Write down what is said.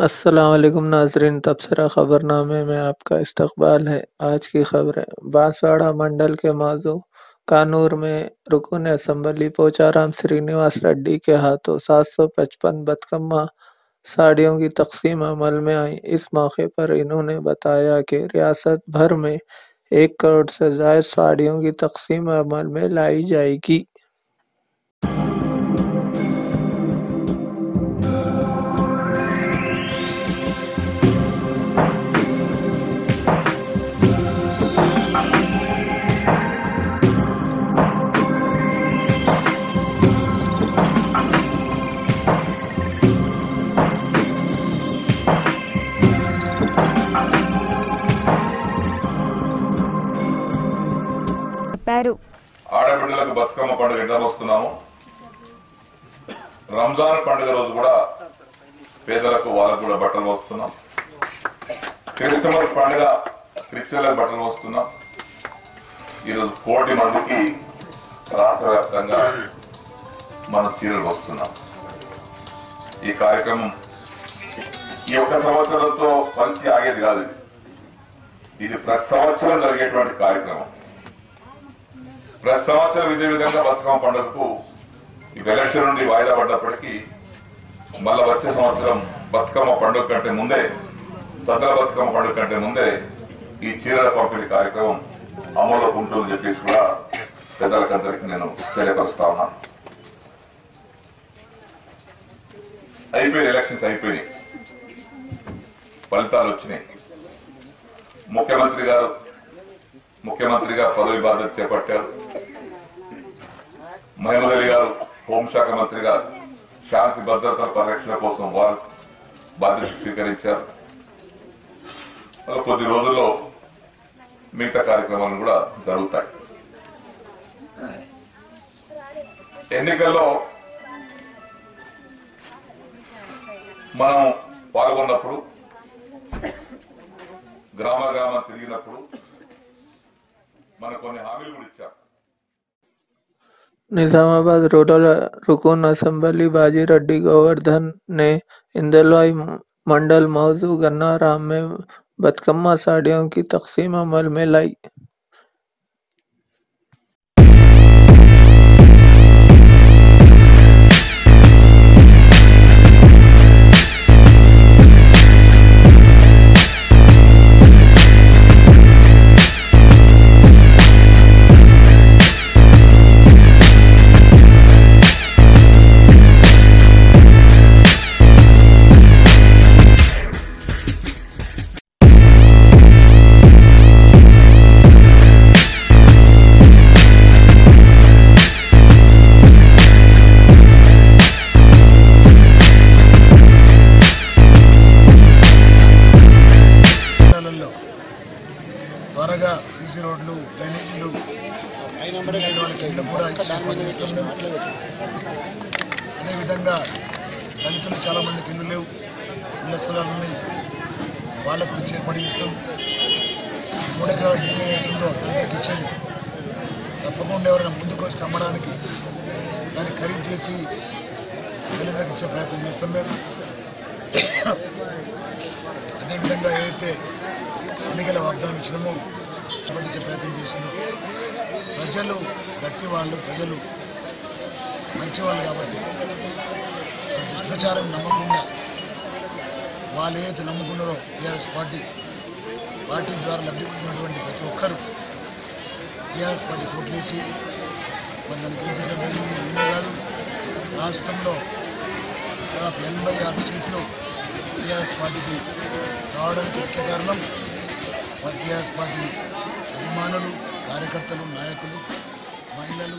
अस्सलाम वालेकुम नाज़रीन, तबसरा खबरनामे में आपका इस्तकबाल है। आज की खबरें। बांसवाड़ा मंडल के मौजू कानूर में रुकन असम्बली पोचाराम श्रीनिवास रेड्डी के हाथों 755 बतकम्मा साड़ियों की तकसीम अमल में आई। इस मौके पर इन्होंने बताया कि रियासत भर में 1 करोड़ से ज़ायद साड़ियों की तकसीम अमल में लाई जाएगी। ఆడబిడ్డలకు బతుకమ్మ పండుగ ఎట్లా వస్తున్నాము. రంజాన్ పండుగ రోజు కూడా పేదలకు వాళ్ళకు కూడా బట్టలు వస్తున్నాం. క్రిస్టమస్ పండుగ క్రిస్టియన్లకు బట్టలు వస్తున్నాం. ఈరోజు 1 కోటి మందికి రాష్ట్ర వ్యాప్తంగా మనం చీరలు వస్తున్నాం. ఈ కార్యక్రమం ఈ ఒక్క సంవత్సరంతో పంచి ఆగేది కాదు. ఇది ప్రతి సంవత్సరం జరిగేటువంటి కార్యక్రమం. ప్రతి సంవత్సరం ఇదే విధంగా బతుకమ్మ పండుగకు ఈ ఎలక్షన్ నుండి వాయిదా పడ్డప్పటికీ మళ్ళా వచ్చే సంవత్సరం బతుకమ్మ పండుగ కంటే ముందే, సద్దుల బతుకమ్మ పండుగ కంటే ముందే ఈ చీరల పంపిణీ కార్యక్రమం అమలులోకి ఉంటుందని చెప్పేసి కూడా పెద్దలకందరికీ నేను తెలియపరుస్తా ఉన్నాను. అయిపోయిన ఎలక్షన్స్ అయిపోయినాయి, ఫలితాలు వచ్చినాయి. ముఖ్యమంత్రిగా పదవి బాధ్యత చేపట్టారు. మహమూద్ అలీ గారు హోంశాఖ మంత్రిగా శాంతి భద్రతల పరిరక్షణ కోసం వారు బాధ్యత స్వీకరించారు. కొద్ది రోజుల్లో మిగతా కార్యక్రమాలు కూడా జరుగుతాయి. ఎన్నికల్లో మనం పాల్గొన్నప్పుడు, గ్రామం తిరిగినప్పుడు మనకు కొన్ని హామీలు కూడా ఇచ్చారు. निजामाबाद रूरल रुकन असम्बली बाजी रेड्डी गोवर्धन ने इंदलवाई मंडल मौजू गन्नाराम में बतकम्मा साड़ियों की तकसीम अमल में लाई। త్వరగా సీసీ రోడ్లు, డ్రైనేజీలు కూడా అదేవిధంగా దళితులు చాలా మందికి ఇల్లు లేవు, ఇళ్ల స్థలాలు ఉన్నాయి, వాళ్ళకు ఏర్పాటు చేస్తాం. 3 ఎకరాల భూమి అవుతుందో దళితులకు ఇచ్చేది తప్పకుండా ఎవరైనా ముందుకు వచ్చి అమ్మడానికి దాన్ని ఖరీదు చేసి దళితులకు ఇచ్చే ప్రయత్నం చేస్తాం మేము. అదేవిధంగా ఏదైతే ఎన్నికల వాగ్దానం ఇచ్చినామో ఇచ్చే ప్రయత్నం చేసిందో, ప్రజలు గట్టి వాళ్ళు, ప్రజలు మంచివాళ్ళు కాబట్టి దుష్ప్రచారం నమ్మకుండా వాళ్ళు ఏదైతే నమ్ముకున్నారో టీఆర్ఎస్ పార్టీ ద్వారా లబ్ధి పొందినటువంటి ప్రతి ఒక్కరూ టీఆర్ఎస్ పార్టీ ఓట్లేసి మరి నన్ను గెలిపించడం జరిగింది. నేనే కాదు, రాష్ట్రంలో దాదాపు 86 సీట్లు టీఆర్ఎస్ పార్టీకి రావడానికి ముఖ్య కారణం టీఆర్ఎస్ పార్టీ అభిమానులు, కార్యకర్తలు, నాయకులు, మహిళలు,